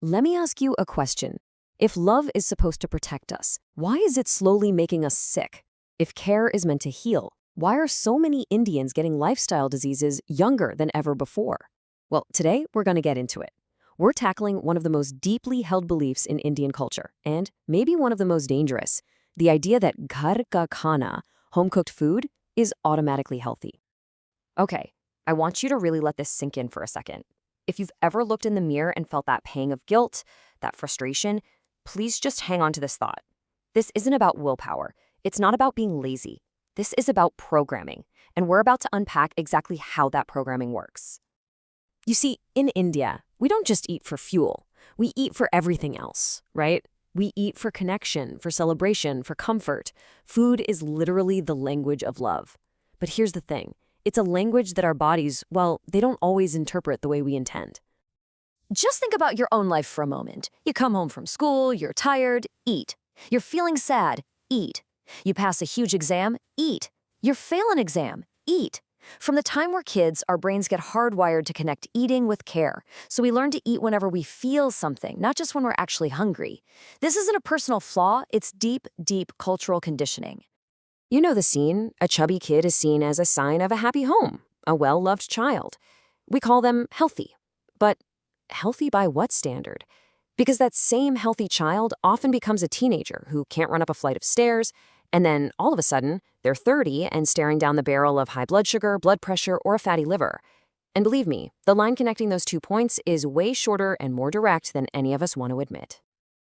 Let me ask you a question. If love is supposed to protect us, why is it slowly making us sick? If care is meant to heal, why are so many Indians getting lifestyle diseases younger than ever before? Well, today we're going to get into it. We're tackling one of the most deeply held beliefs in Indian culture, and maybe one of the most dangerous, the idea that ghar ka khana, home-cooked food, is automatically healthy. Okay, I want you to really let this sink in for a second. If you've ever looked in the mirror and felt that pang of guilt, that frustration, please just hang on to this thought. This isn't about willpower. It's not about being lazy. This is about programming, and we're about to unpack exactly how that programming works. You see, in India, we don't just eat for fuel. We eat for everything else, right? We eat for connection, for celebration, for comfort. Food is literally the language of love. But here's the thing. It's a language that our bodies, well, they don't always interpret the way we intend. Just think about your own life for a moment. You come home from school, you're tired, eat. You're feeling sad, eat. You pass a huge exam, eat. You fail an exam, eat. From the time we're kids, our brains get hardwired to connect eating with care. So we learn to eat whenever we feel something, not just when we're actually hungry. This isn't a personal flaw, it's deep, deep cultural conditioning. You know the scene. A chubby kid is seen as a sign of a happy home, a well-loved child. We call them healthy. But healthy by what standard? Because that same healthy child often becomes a teenager who can't run up a flight of stairs, and then all of a sudden, they're 30 and staring down the barrel of high blood sugar, blood pressure, or a fatty liver. And believe me, the line connecting those 2 points is way shorter and more direct than any of us want to admit.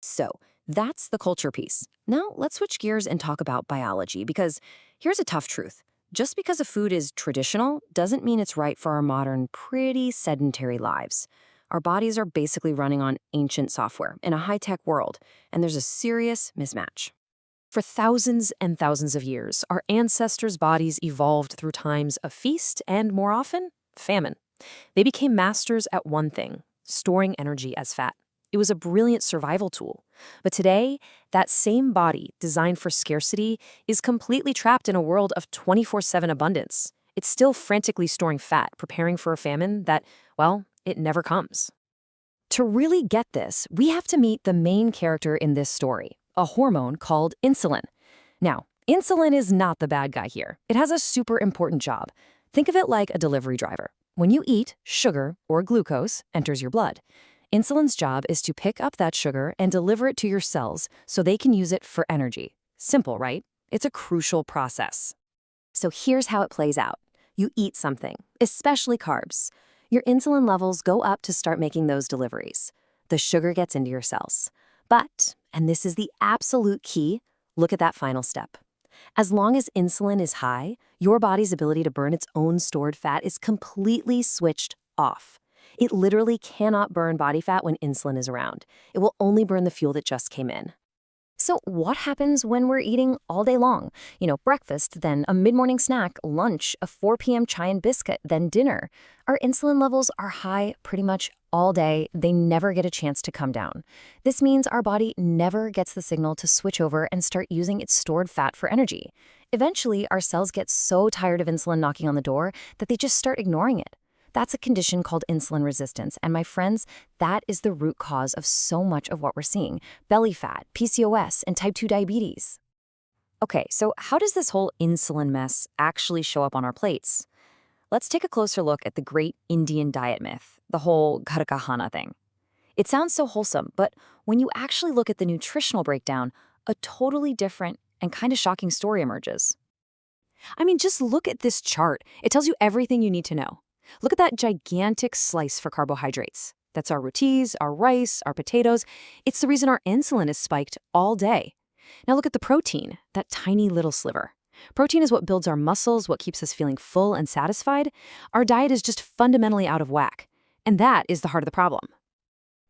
So, that's the culture piece. Now, let's switch gears and talk about biology, because here's a tough truth. Just because a food is traditional doesn't mean it's right for our modern, pretty sedentary lives. Our bodies are basically running on ancient software in a high-tech world, and there's a serious mismatch. For thousands and thousands of years, our ancestors' bodies evolved through times of feast and, more often, famine. They became masters at one thing, storing energy as fat. It was a brilliant survival tool. But today, that same body, designed for scarcity, is completely trapped in a world of 24/7 abundance. It's still frantically storing fat, preparing for a famine that, well, it never comes. To really get this, we have to meet the main character in this story, a hormone called insulin. Now, insulin is not the bad guy here. It has a super important job. Think of it like a delivery driver. When you eat, sugar, or glucose, enters your blood. Insulin's job is to pick up that sugar and deliver it to your cells so they can use it for energy. Simple, right? It's a crucial process. So here's how it plays out. You eat something, especially carbs. Your insulin levels go up to start making those deliveries. The sugar gets into your cells. But, and this is the absolute key, look at that final step. As long as insulin is high, your body's ability to burn its own stored fat is completely switched off. It literally cannot burn body fat when insulin is around. It will only burn the fuel that just came in. So what happens when we're eating all day long? Breakfast, then a mid-morning snack, lunch, a 4 p.m. chai and biscuit, then dinner. Our insulin levels are high pretty much all day. They never get a chance to come down. This means our body never gets the signal to switch over and start using its stored fat for energy. Eventually, our cells get so tired of insulin knocking on the door that they just start ignoring it. That's a condition called insulin resistance, and my friends, that is the root cause of so much of what we're seeing: belly fat, PCOS, and type 2 diabetes. Okay, so how does this whole insulin mess actually show up on our plates? Let's take a closer look at the great Indian diet myth, the whole ghar ka khana thing. It sounds so wholesome, but when you actually look at the nutritional breakdown, a totally different and kind of shocking story emerges. I mean, just look at this chart. It tells you everything you need to know. Look at that gigantic slice for carbohydrates. That's our rotis, our rice, our potatoes. It's the reason our insulin is spiked all day. Now look at the protein, that tiny little sliver. Protein is what builds our muscles, what keeps us feeling full and satisfied. Our diet is just fundamentally out of whack. And that is the heart of the problem.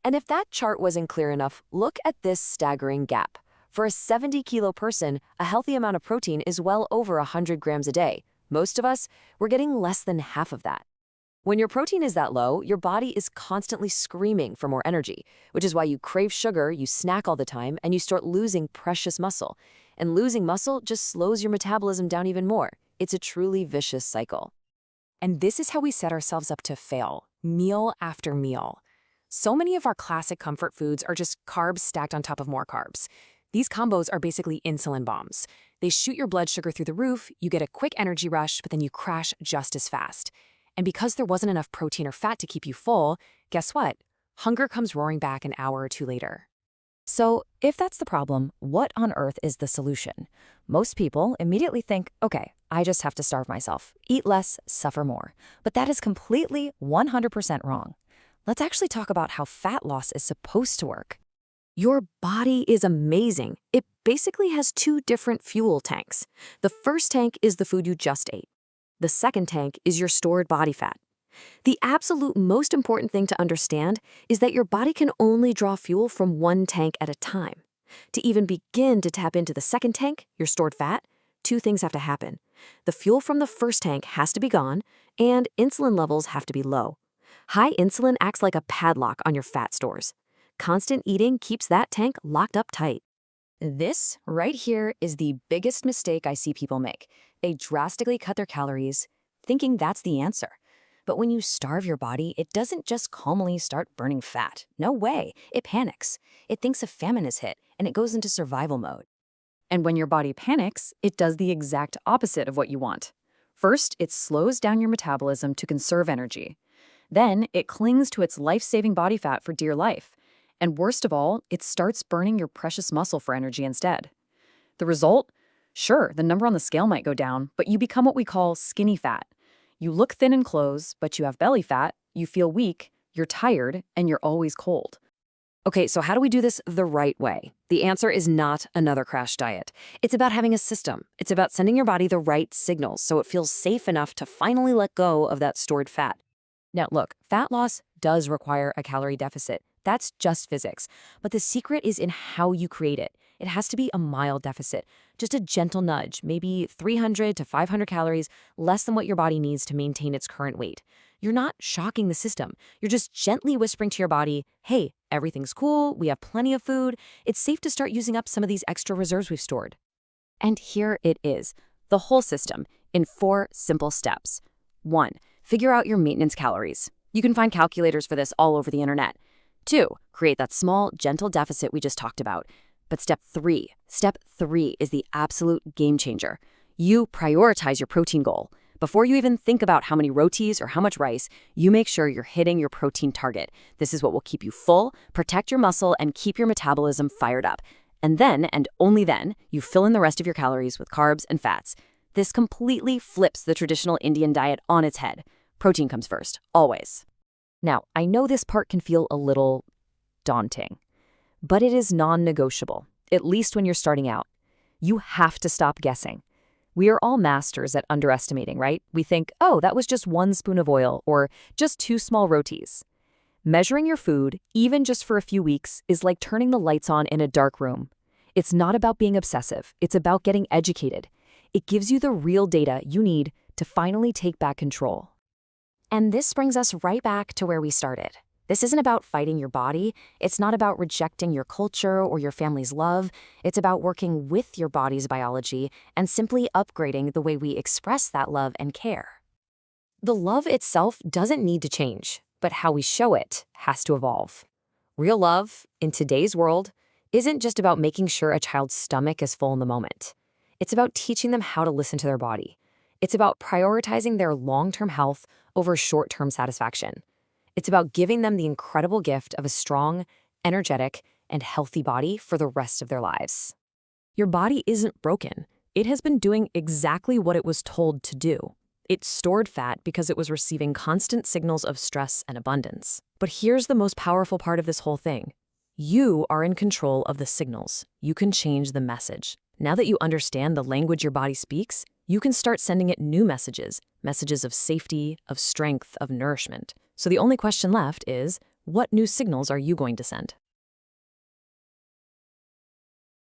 And if that chart wasn't clear enough, look at this staggering gap. For a 70-kilo person, a healthy amount of protein is well over 100 grams a day. Most of us, we're getting less than half of that. When your protein is that low, your body is constantly screaming for more energy, which is why you crave sugar, you snack all the time, and you start losing precious muscle. And losing muscle just slows your metabolism down even more. It's a truly vicious cycle. And this is how we set ourselves up to fail, meal after meal. So many of our classic comfort foods are just carbs stacked on top of more carbs. These combos are basically insulin bombs. They shoot your blood sugar through the roof, you get a quick energy rush, but then you crash just as fast. And because there wasn't enough protein or fat to keep you full, guess what? Hunger comes roaring back an hour or two later. So, if that's the problem, what on earth is the solution? Most people immediately think, okay, I just have to starve myself, eat less, suffer more. But that is completely 100% wrong. Let's actually talk about how fat loss is supposed to work. Your body is amazing. It basically has two different fuel tanks. The first tank is the food you just ate. The second tank is your stored body fat. The absolute most important thing to understand is that your body can only draw fuel from one tank at a time. To even begin to tap into the second tank, your stored fat, two things have to happen. The fuel from the first tank has to be gone, and insulin levels have to be low. High insulin acts like a padlock on your fat stores. Constant eating keeps that tank locked up tight. This right here is the biggest mistake I see people make. They drastically cut their calories, thinking that's the answer. But when you starve your body, it doesn't just calmly start burning fat. No way. It panics. It thinks a famine has hit, and it goes into survival mode. And when your body panics, it does the exact opposite of what you want. First, it slows down your metabolism to conserve energy. Then, it clings to its life-saving body fat for dear life. And worst of all, it starts burning your precious muscle for energy instead. The result? Sure, the number on the scale might go down, but you become what we call skinny fat. You look thin in clothes, but you have belly fat, you feel weak, you're tired, and you're always cold. Okay, so how do we do this the right way? The answer is not another crash diet. It's about having a system. It's about sending your body the right signals so it feels safe enough to finally let go of that stored fat. Now look, fat loss does require a calorie deficit. That's just physics. But the secret is in how you create it. It has to be a mild deficit, just a gentle nudge, maybe 300 to 500 calories, less than what your body needs to maintain its current weight. You're not shocking the system. You're just gently whispering to your body, hey, everything's cool, we have plenty of food, it's safe to start using up some of these extra reserves we've stored. And here it is, the whole system, in 4 simple steps. 1. Figure out your maintenance calories. You can find calculators for this all over the internet. 2. Create that small, gentle deficit we just talked about. But step 3 is the absolute game changer. You prioritize your protein goal. Before you even think about how many rotis or how much rice, you make sure you're hitting your protein target. This is what will keep you full, protect your muscle, and keep your metabolism fired up. And then, and only then, you fill in the rest of your calories with carbs and fats. This completely flips the traditional Indian diet on its head. Protein comes first, always. Now, I know this part can feel a little daunting, but it is non-negotiable, at least when you're starting out. You have to stop guessing. We are all masters at underestimating, right? We think, oh, that was just 1 spoon of oil or just 2 small rotis. Measuring your food, even just for a few weeks, is like turning the lights on in a dark room. It's not about being obsessive. It's about getting educated. It gives you the real data you need to finally take back control. And this brings us right back to where we started. This isn't about fighting your body. It's not about rejecting your culture or your family's love. It's about working with your body's biology and simply upgrading the way we express that love and care. The love itself doesn't need to change, but how we show it has to evolve. Real love, in today's world, isn't just about making sure a child's stomach is full in the moment. It's about teaching them how to listen to their body. It's about prioritizing their long-term health over short-term satisfaction. It's about giving them the incredible gift of a strong, energetic, and healthy body for the rest of their lives. Your body isn't broken. It has been doing exactly what it was told to do. It stored fat because it was receiving constant signals of stress and abundance. But here's the most powerful part of this whole thing. You are in control of the signals. You can change the message. Now that you understand the language your body speaks, you can start sending it new messages, messages of safety, of strength, of nourishment. So the only question left is, what new signals are you going to send?